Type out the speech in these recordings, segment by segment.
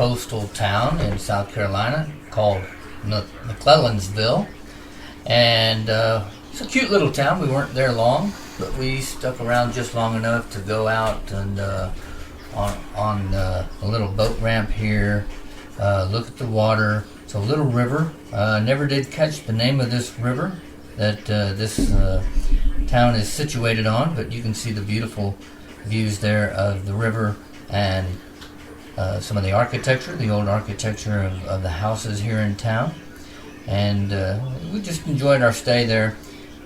coastal town in South Carolina called Mc Clellanville, and it's a cute little town. We weren't there long, but we stuck around just long enough to go out and on a little boat ramp here, look at the water. It's a little river. Never did catch the name of this river that this town is situated on, but you can see the beautiful views there of the river and some of the architecture, the old architecture of the houses here in town. And we just enjoyed our stay there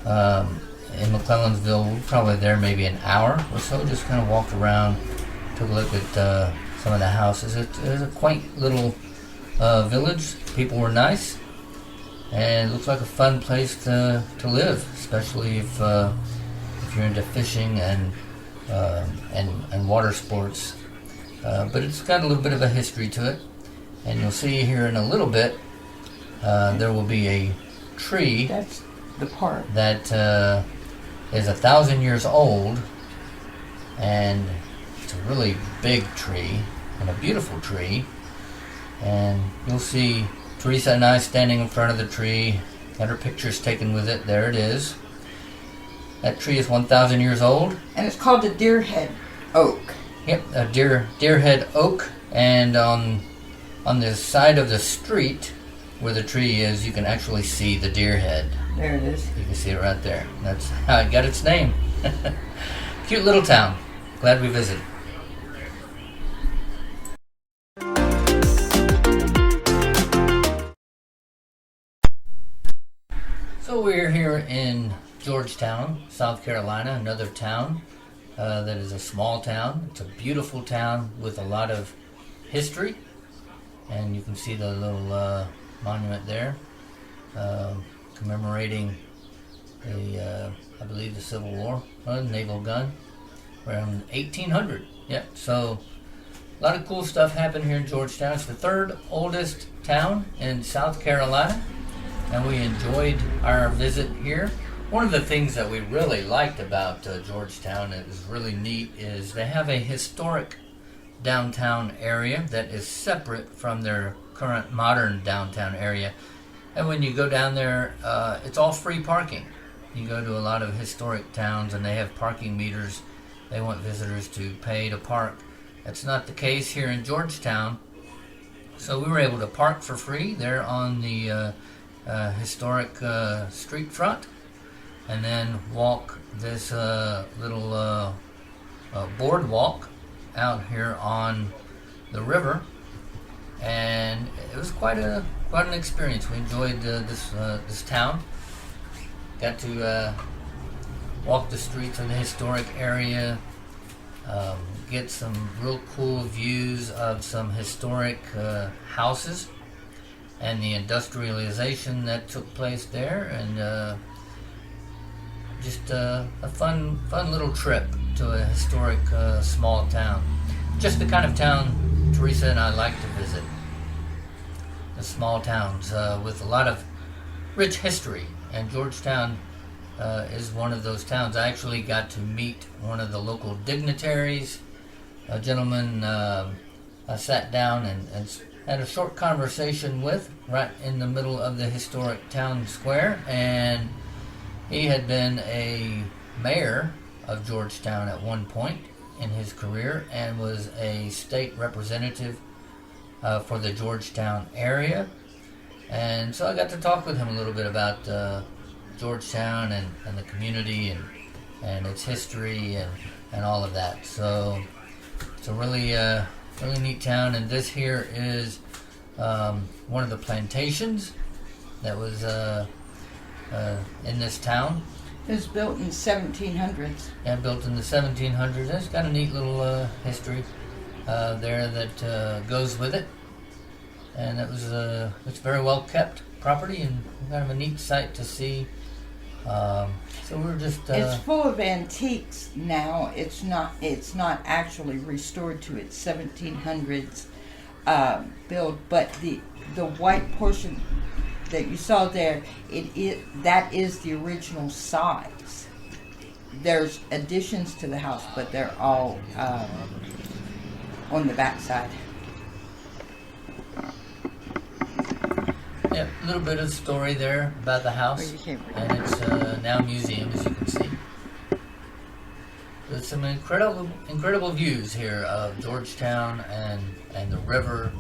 in Mc Clellanville. We were probably there maybe an hour or so, just kind of walked around, took a look at some of the houses. It was a quaint little village. People were nice, and it looks like a fun place to live, especially if you're into fishing and water sports. But it's got a little bit of a history to it, and you'll see here in a little bit there will be a tree. That's the part that is 1,000 years old, and it's a really big tree and a beautiful tree. And you'll see Teresa and I standing in front of the tree, got her pictures taken with it. There it is. That tree is 1,000 years old. And it's called the deerhead oak. Yep, a deerhead oak. And on the side of the street where the tree is, you can actually see the deerhead. There it is. You can see it right there. That's how it got its name. Cute little town. Glad we visited. So we're here in Georgetown, South Carolina, another town that is a small town. It's a beautiful town with a lot of history, and you can see the little monument there commemorating I believe the Civil War, naval gun, around 1800. Yeah, so a lot of cool stuff happened here in Georgetown. It's the third oldest town in South Carolina, and we enjoyed our visit here. One of the things that we really liked about Georgetown, it was really neat, is they have a historic downtown area that is separate from their current modern downtown area. And when you go down there, it's all free parking. You go to a lot of historic towns and they have parking meters. They want visitors to pay to park. That's not the case here in Georgetown. So we were able to park for free there on the historic street front, and then walk this little boardwalk out here on the river, and it was quite an experience. We enjoyed this town. Got to walk the streets of the historic area, get some real cool views of some historic houses and the industrialization that took place there, and just a fun little trip to a historic small town. Just the kind of town Teresa and I like to visit. The small towns with a lot of rich history, and Georgetown is one of those towns. I actually got to meet one of the local dignitaries, a gentleman I sat down and had a short conversation with right in the middle of the historic town square, and he had been a mayor of Georgetown at one point in his career and was a state representative for the Georgetown area. And so I got to talk with him a little bit about Georgetown and the community and its history and all of that. So it's a really neat town, and this here is one of the plantations that was in this town. It was built in the 1700s. Yeah, built in the 1700s. It's got a neat little history there that goes with it, and it was it's very well kept property and kind of a neat sight to see. So we're just. It's full of antiques now. It's not actually restored to its 1700s build, but the white portion that you saw there, that is the original size. There's additions to the house, but they're all on the back side. Yep, a little bit of story there about the house, Well, you can't read and it's now a museum, as you can see. There's some incredible views here of Georgetown and the river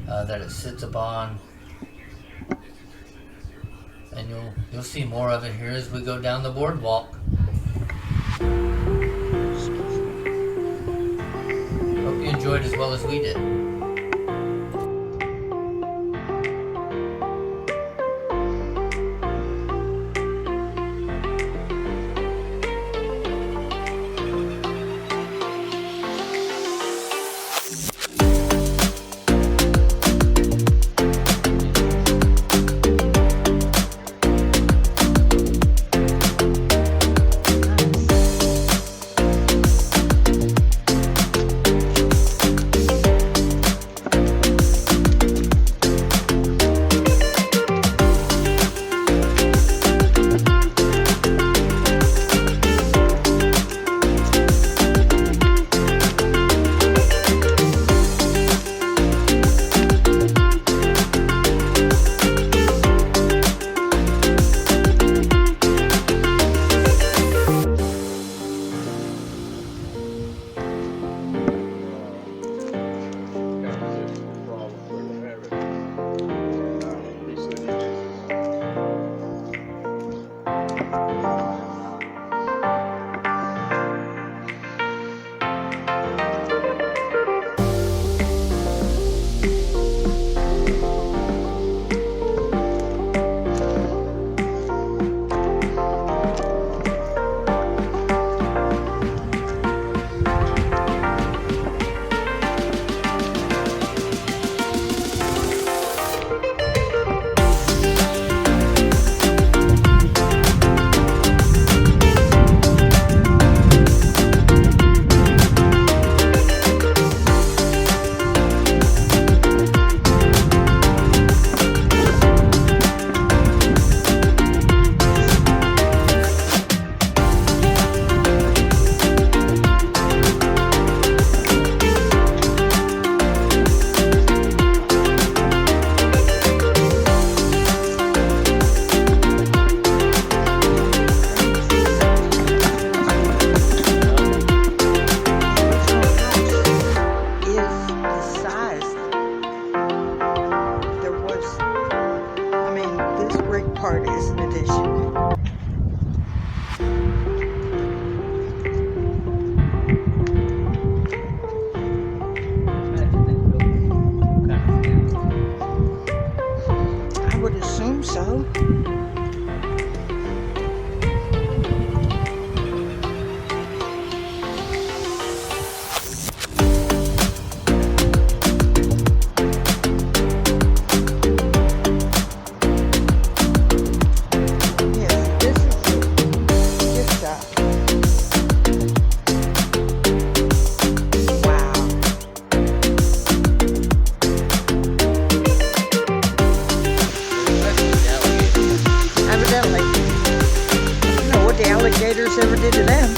that it sits upon, and you'll see more of it here as we go down the boardwalk. Hope you enjoyed as well as we did. Ever did to them.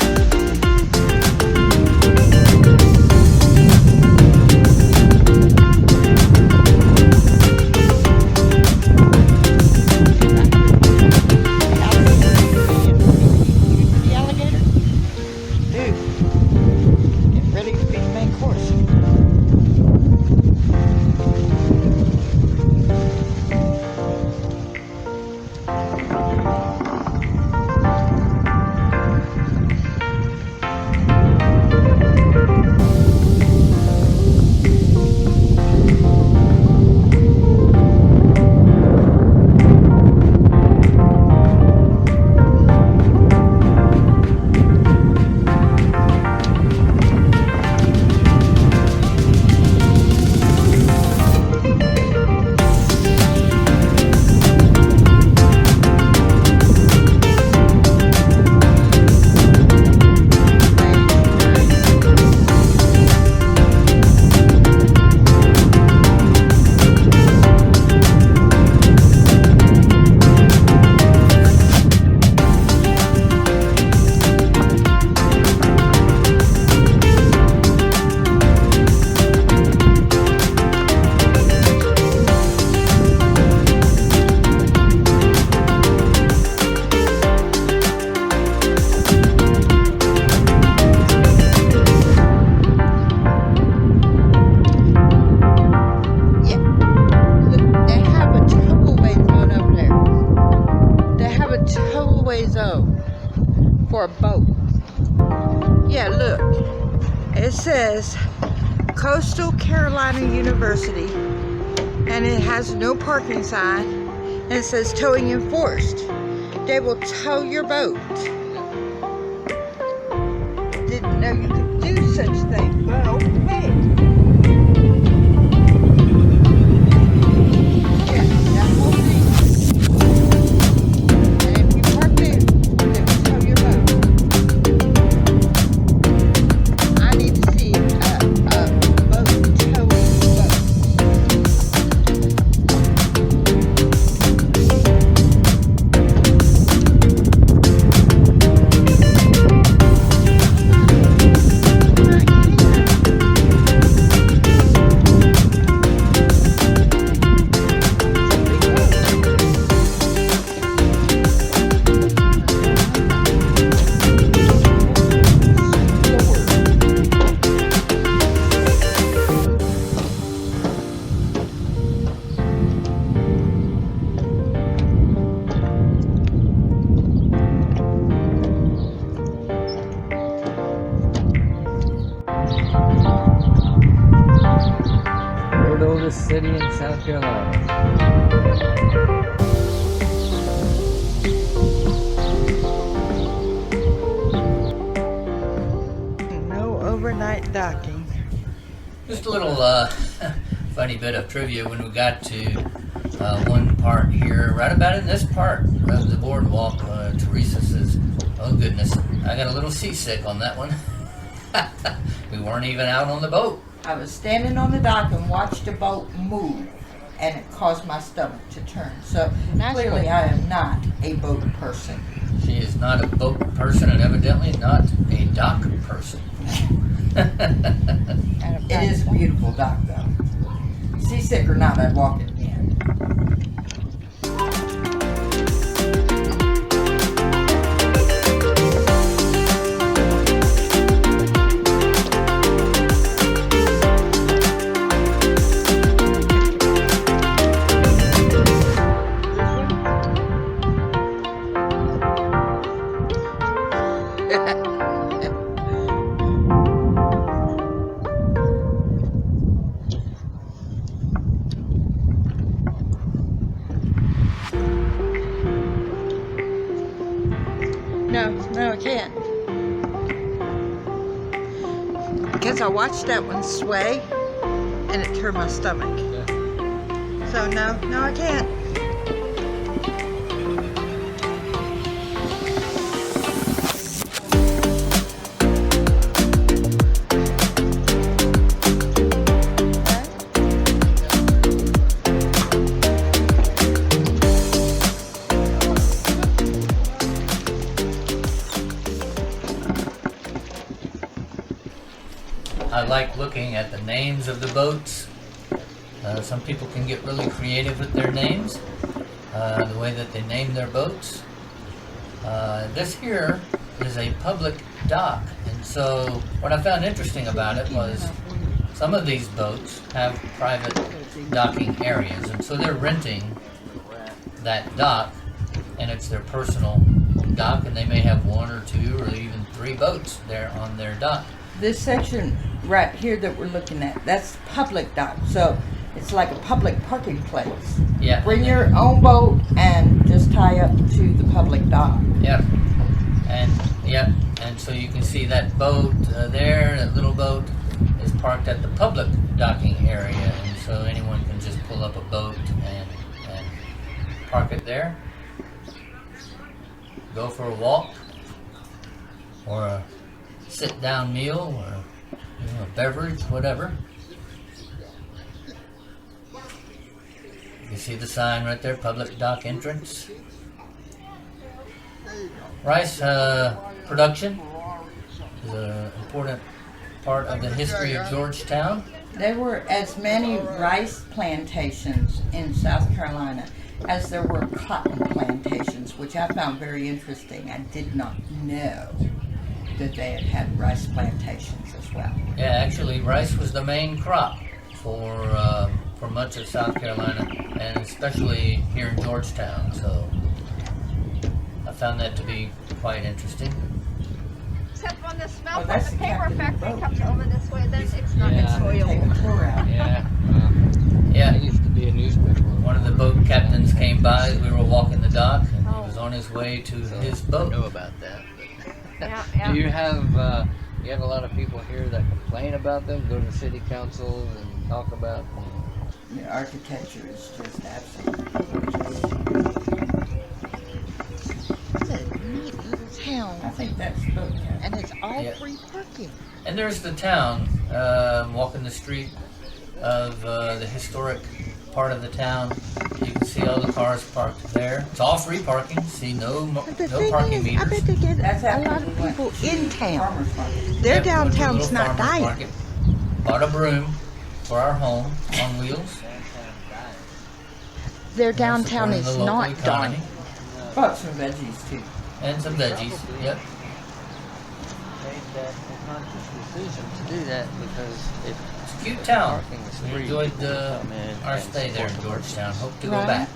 The alligator? Dude, get ready to be the main course. for a boat. Yeah, look. It says Coastal Carolina University, and it has no parking sign, and it says towing enforced. They will tow your boat. Didn't know you could do such things. Well, hey. Yeah, that whole thing. And if you park there, they will tow your boat. I need to see a boat towing boat. Third oldest city in South Carolina. No overnight docking. Just a little funny bit of trivia when we got to one part here, right about in this part of the boardwalk. Teresa says, "Oh goodness, I got a little seasick on that one." We weren't even out on the boat. I was standing on the dock and watched a boat move, and it caused my stomach to turn. So clearly I am not a boat person. She is not a boat person and evidently not a dock person. It is a beautiful dock, though. Seasick or not, I'd walk it again. No, I can't. Because I watched that one sway, and it turned my stomach. So no, I can't. I like looking at the names of the boats. Some people can get really creative with their names, the way that they name their boats. This here is a public dock, and so what I found interesting about it was some of these boats have private docking areas, and so they're renting that dock, and it's their personal dock, and they may have one or two or even three boats there on their dock. This section right here that we're looking at, that's public dock. So it's like a public parking place. Yeah. Bring your own boat and just tie up to the public dock. Yep. And so you can see that boat there, that little boat is parked at the public docking area, and so anyone can just pull up a boat and park it there, go for a walk, or a sit-down meal, or a beverage, whatever. You see the sign right there, public dock entrance. Rice production is an important part of the history of Georgetown. There were as many rice plantations in South Carolina as there were cotton plantations, which I found very interesting. I did not know that they had rice plantations as well. Yeah, actually, rice was the main crop for much of South Carolina, and especially here in Georgetown. So I found that to be quite quite interesting. Except when the smell Oh, from that's the the paper captain of the factory boat. comes over this way, then it's not Yeah. Take enjoyable. a tour out. Yeah. I Yeah, used to be a newspaper. one of the boat captains came by as we were walking the dock, and he was on his way to So his I know boat. about that. But Yeah, yeah. Do you have a lot of people here that complain about them? Go to the city council and talk about. The architecture is just absolutely gorgeous. It's a neat little town, I think that's boat captain. and it's all Yeah. free parking. And there's the town, walking the street of the historic part of the town. You can see all the cars parked there. It's all free parking. See, no But the no thing parking is, meters. I bet they get That's a after lot we of went people to in town. Farmers Market. Their Yep, we went to a downtown's little not farmer's dying. market, bought a broom for our home on wheels. Their you know, downtown supporting is the local not economy. dying. Bought some veggies too. And some veggies. Yep. Made that conscious decision to do that because if It's a cute town. parking is We free, enjoyed people come in our and stay there in support the Georgetown. Hope to go Right. back.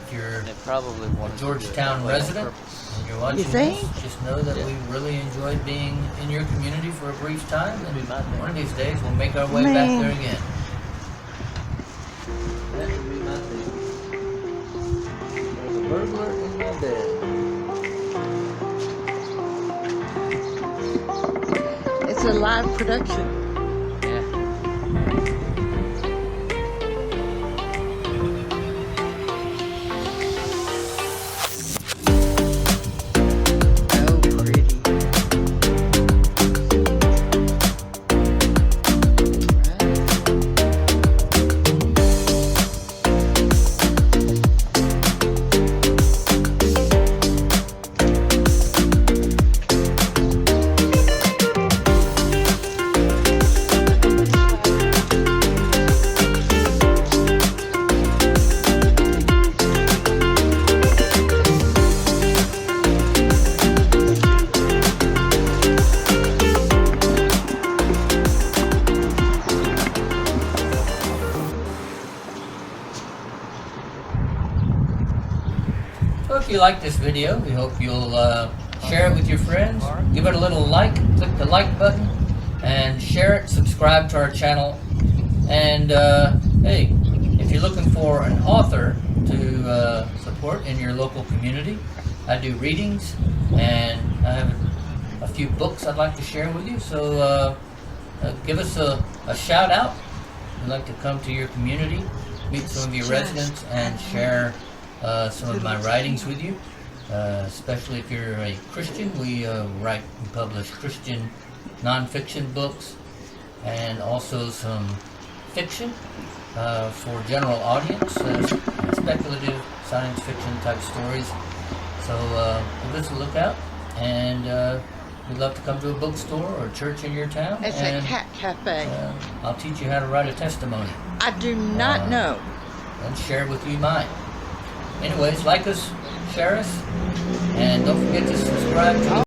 If you're And they probably want a Georgetown resident and you're watching You think? this, just know that Yeah. we really enjoyed being in your community for a brief time, That'd be my thing. and one of these days we'll make our way Man. back there again. That would be my thing. There's a burglar in my bed. It's a live production. Yeah. Oh, pretty. So if you like this video, we hope you'll share it with your friends, give it a little like, click the like button, and share it, subscribe to our channel. And hey, if you're looking for an author to support in your local community, I do readings, and I have a few books I'd like to share with you. So give us a shout out. We'd like to come to your community, meet some of your residents, and share some of my writings with you. Especially if you're a Christian, we write and publish Christian nonfiction books, and also some fiction for general audience, speculative science fiction type stories. So give us a look out, and we'd love to come to a bookstore or a church in your town. It's a and, cat cafe. I'll teach you how to write a testimony I do not know. and share with you mine. Anyways, like us, share us, and don't forget to subscribe to